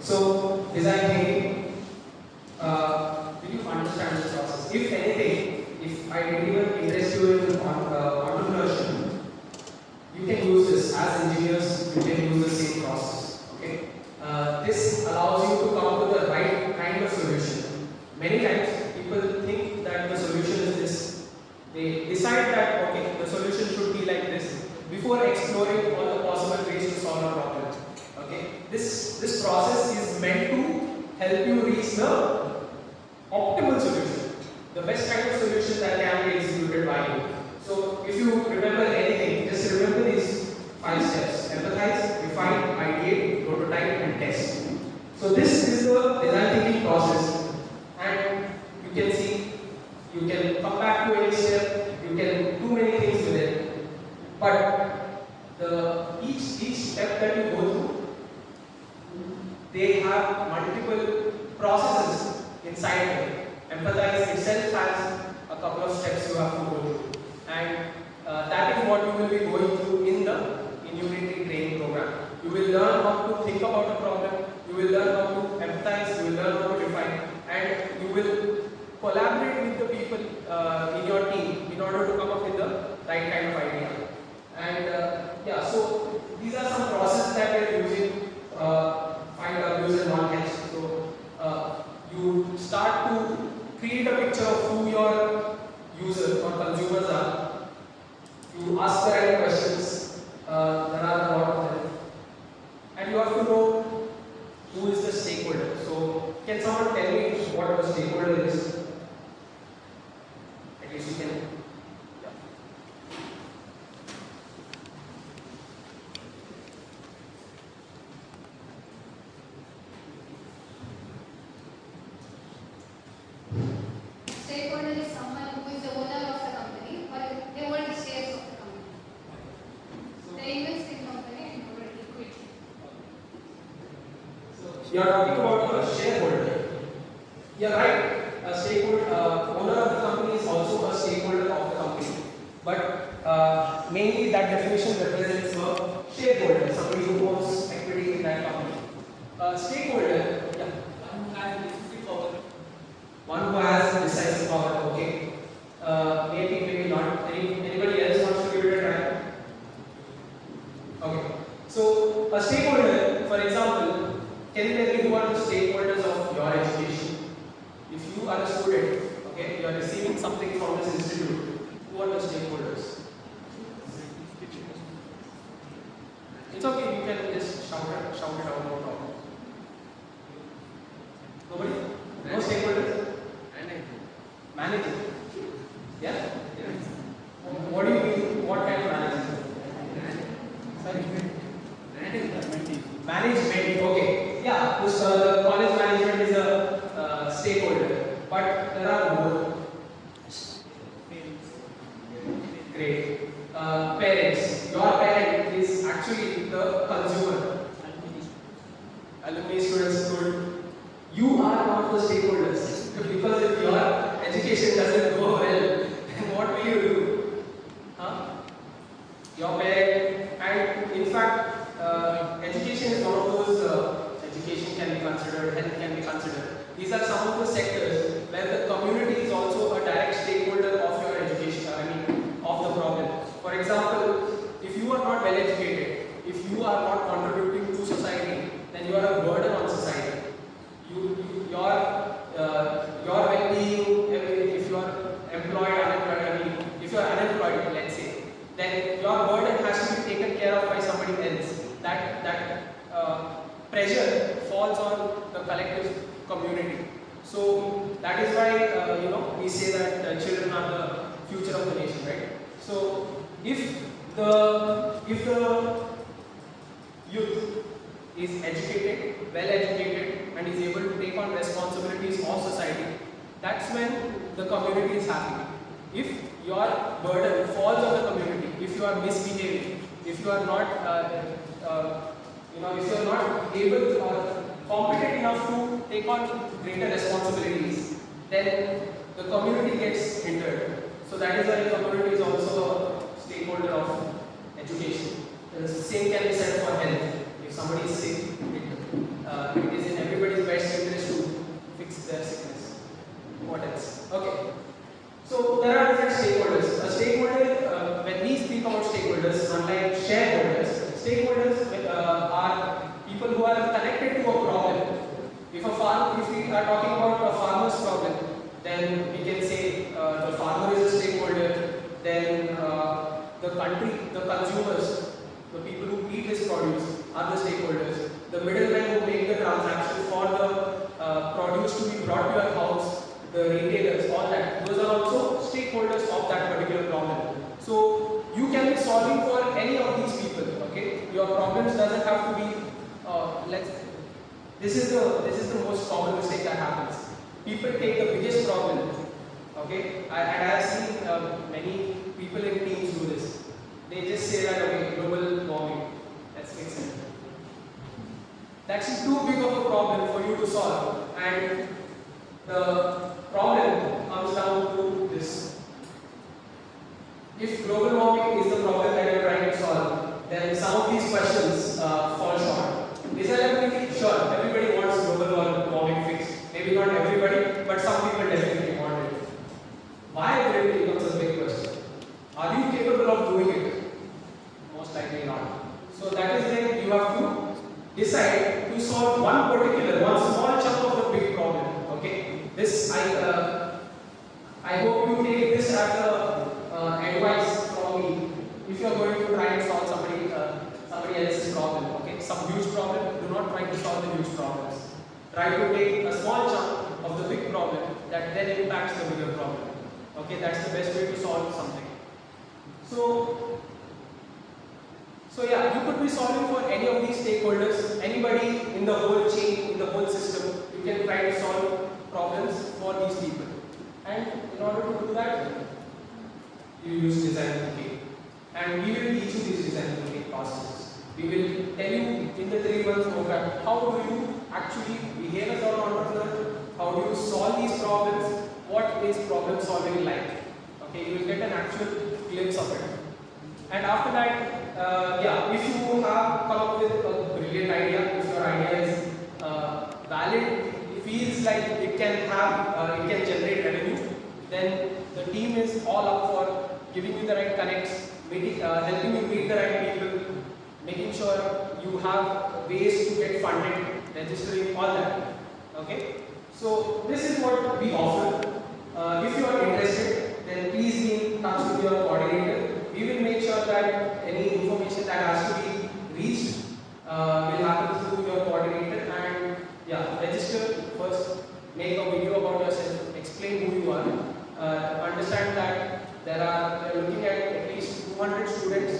So design thinking, do you understand this process? If anything, if I didn't even interest you in entrepreneurship, you can use this as engineers. You can use the same process. Okay, this allows you to come to the right kind of solution. Many times people think that the solution is this. They decide that okay, the solution should be like this before exploring all the possible ways to solve a problem. Okay, this process is meant to help you reach the optimal solution, the best kind of solution that can be executed by you. So if you remember anything, just remember these 5 steps: empathize, refine, ideate, prototype, and test. So this is the design thinking process, and you can see, you can come back to any step, you can do many things with it, but each step that you go through, they have multiple processes inside it. Empathize itself has a couple of steps you have to go through, and that is what you will be going through in the Inunity training program. You will learn how to think about a problem, you will learn how to empathize, you will learn how to define, and you will collaborate with the people in your team in order to come up with the right kind of idea. And yeah, so these are some processes that we are using, find W's and non-catch. So you start to create a picture of who your users or consumers are. You ask the right questions, there are a lot of them. And you have to know who is the stakeholder. So can someone tell me what a stakeholder is? At least you can. Stakeholder is someone who is the owner of the company, or they hold the shares of the company. They invest in the company and hold equity. So you are talking about a shareholder. Yeah, right. A stakeholder, owner of the company is also a stakeholder of the company. But mainly that definition represents a shareholder, somebody who owns equity in that company. Stakeholder, yeah. One who has decisive power, okay. Maybe not. Anybody else wants to give it a try? Okay. So a stakeholder, for example, can you tell me who are the stakeholders of your education? If you are a student, okay, you are receiving something from this institute, who are the stakeholders? It's okay, you can just shout it out, no problem. Nobody? No stakeholders? Manager. Yeah? What do you mean? What kind of manager? Sorry? Management. Okay. Yeah, the college management is a stakeholder. But there are more. Great. Parents. Your parent is actually the consumer. Alumni, students, good. You are not the stakeholders. Because if your education doesn't go well, then what will you do? Huh? Your parent, and in fact, education is one of those, education can be considered, health can be considered. These are some of the sectors where the community is also a direct stakeholder of your education, of the problem. For example, if you are not well educated, if you are not contributing to society, then you are a burden on society. Your well-being, if you are employed, unemployed, if you are unemployed, let's say, then your burden has to be taken care of by somebody else. That pressure falls on the collective community. So that is why we say that children are the future of the nation, right? So if the youth is educated, well educated, and is able to take on responsibilities of society, that's when the community is happy. If your burden falls on the community, if you are misbehaving, if you are not, if you are not able or competent enough to take on greater responsibilities, then the community gets hindered. So that is why the community is also a stakeholder of education. The same can be said for health. If somebody is sick, it is in connected to a problem. If we are talking about a farmer's problem, then we can say the farmer is a stakeholder, then the country, the consumers, the people who eat his produce are the stakeholders. The middlemen who make the transaction for the produce to be brought to your house, the retailers, all that, those are also stakeholders of that particular problem. So you can be solving for any of these people. Okay, your problems doesn't have to be. This is the most common mistake that happens. People take the biggest problem. Okay, and I have seen many people in teams do this. They just say that, okay, global warming, let's fix it. That's too big of a problem for you to solve, and the problem comes down to this. If global warming is the problem that you're trying to solve, then some of these questions fall short. Is everybody sure? Everybody wants global warming fixed. Maybe not everybody, but some people definitely want it. Why it really becomes a big question. Are you capable of doing it? Most likely not. So that is when you have to decide to solve one small chunk of the big problem. Okay. This I hope you take this as a advice from me. If you are going to try and solve somebody else's problem, okay, some huge problem, do not try to solve the huge problems. Try to take a small chunk of the big problem that then impacts the bigger problem. Okay, that's the best way to solve something. So yeah, you could be solving for any of these stakeholders, anybody in the whole chain, in the whole system. You can try to solve problems for these people. And in order to do that, you use design thinking. And we will teach you these design thinking processes. We will tell you in the 3 months program how do you actually behave as an entrepreneur, how do you solve these problems, what is problem solving like. Okay, you will get an actual glimpse of it. And after that, if you have come up with a brilliant idea, if your idea is valid, it feels like it can generate revenue, then the team is all up for giving you the right connects, helping you meet the right people, making sure you have ways to get funded, registering, all that. Okay? So this is what we offer. If you are interested, then please be in touch with your coordinator. We will make sure that any information that has to be reached will happen through your coordinator. And yeah, register first, make a video about yourself, explain who you are, understand that they're looking at least 200 students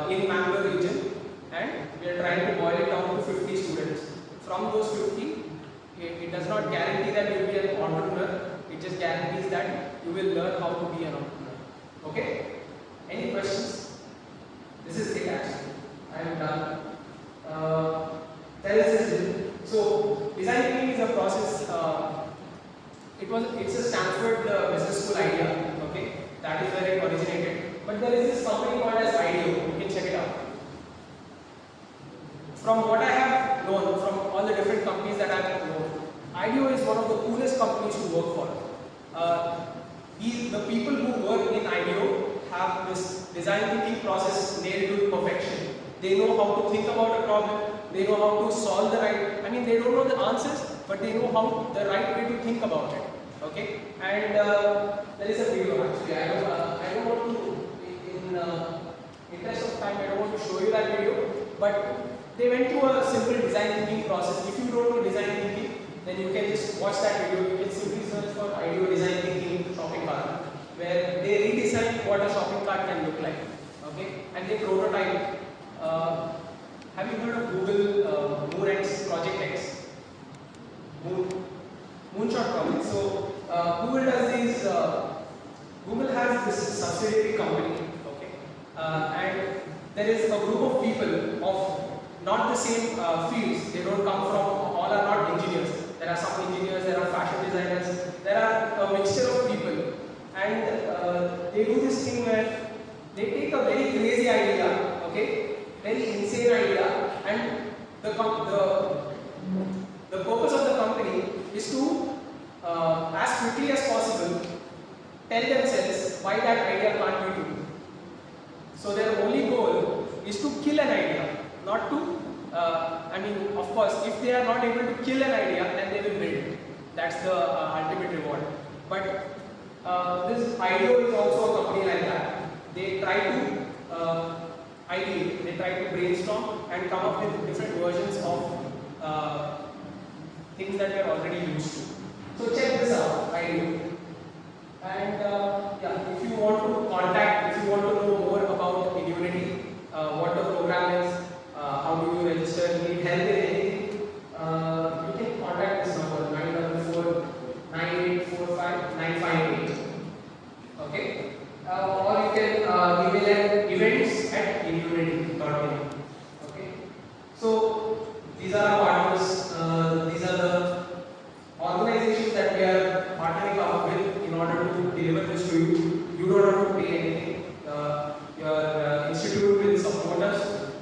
in Mangalore region, and we are trying to boil it down to 50 students. From those 50, it does not guarantee that you will be an entrepreneur. It just guarantees that you will learn how to be an entrepreneur. Okay? Any questions? This is it actually. I am done. So design thinking is a process. It's a Stanford business school idea. Okay, that is where it originated. But there is this company called as IDEO. You can check it out. From what I have known, from all the different companies that I have known, IDEO is one of the coolest companies to work for. The people who work in IDEO have this design thinking process nailed to perfection. They know how to think about a problem. They know how to solve they don't know the answers, but they know how the right way to think about it. Okay, and there is a video actually. I don't want to, in interest of time, I don't want to show you that video, but they went through a simple design thinking process. If you don't know design thinking, then you can just watch that video. You can simply search for IDEO design thinking shopping cart, where they redesign what a shopping cart can look like. Okay, and they prototype. Have you heard of Google Moon X, Project X? Moonshot project. So Google does these. Google has this subsidiary company. Okay, and there is a group of people of not the same fields. They don't come from. All are not engineers. There are some engineers. There are fashion designers. There are a mixture of people, and they do this thing where they take a very crazy idea. Okay. Very insane idea, and the purpose of the company is to as quickly as possible tell themselves why that idea can't be true. So their only goal is to kill an idea, not to I mean, of course, if they are not able to kill an idea, then they will build it. That's the ultimate reward. But this IDEO is also a company like that. They try to ideate, they try to brainstorm and come up with different versions of things that we are already used to. So check this out, IDEO. And yeah, if you want to contact, if you want to know more about Inunity, what the program is, how do you register, need help with anything, you can contact this number 944 9845 958. Okay? Or you can email at events@inunity.in. Okay? So these are our partners, these are the organizations that we are partnering up with in order to deliver this to you. You don't have to pay anything. Your institute will support us,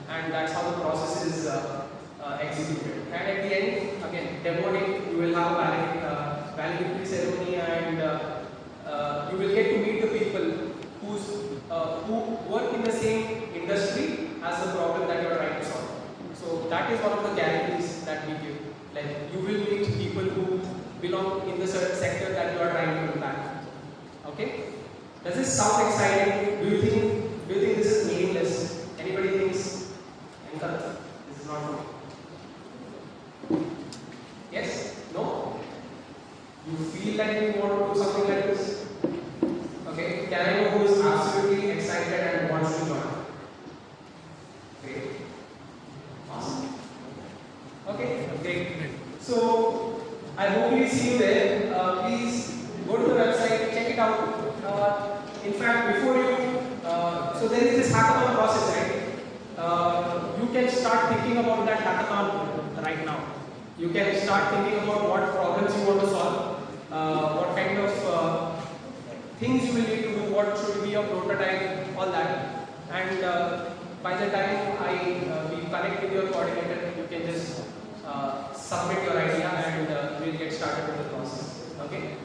and that's how the process is executed. And at the end, again, demo day, you will have a valedictory ceremony, and you will get to meet the people who work in the same industry as the problem that you are trying to solve. So that is one of the guarantees that we give. Like, you will meet people who belong in the certain sector that you are trying to impact. Okay? Does this sound exciting? Do you think this is meaningless? Anybody thinks, this is not true? Yes? No? You feel like you want to do something like this? Okay? Can I know who is absolutely excited and wants to join? Great. Awesome. Okay, great. So, I hope we see you there. Please go to the website, check it out. In fact, before you, so there is this hackathon process, right? You can start thinking about that hackathon right now. You can start thinking about what problems you want to solve, what kind of things you will need to do, what should be your prototype, all that. And by the time we connect with your coordinator, you can just submit your idea, and we'll get started with the process. Okay?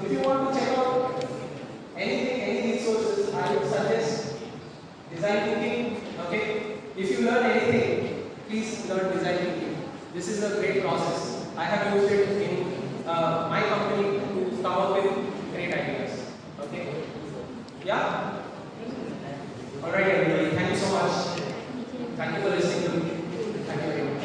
If you want to check out any resources, I would suggest design thinking. Okay? If you learn anything, please learn design thinking. This is a great process. I have used it in my company to come up with great ideas. Okay? Yeah? Alright, everybody. Thank you so much. Thank you for listening to me. Thank you very much.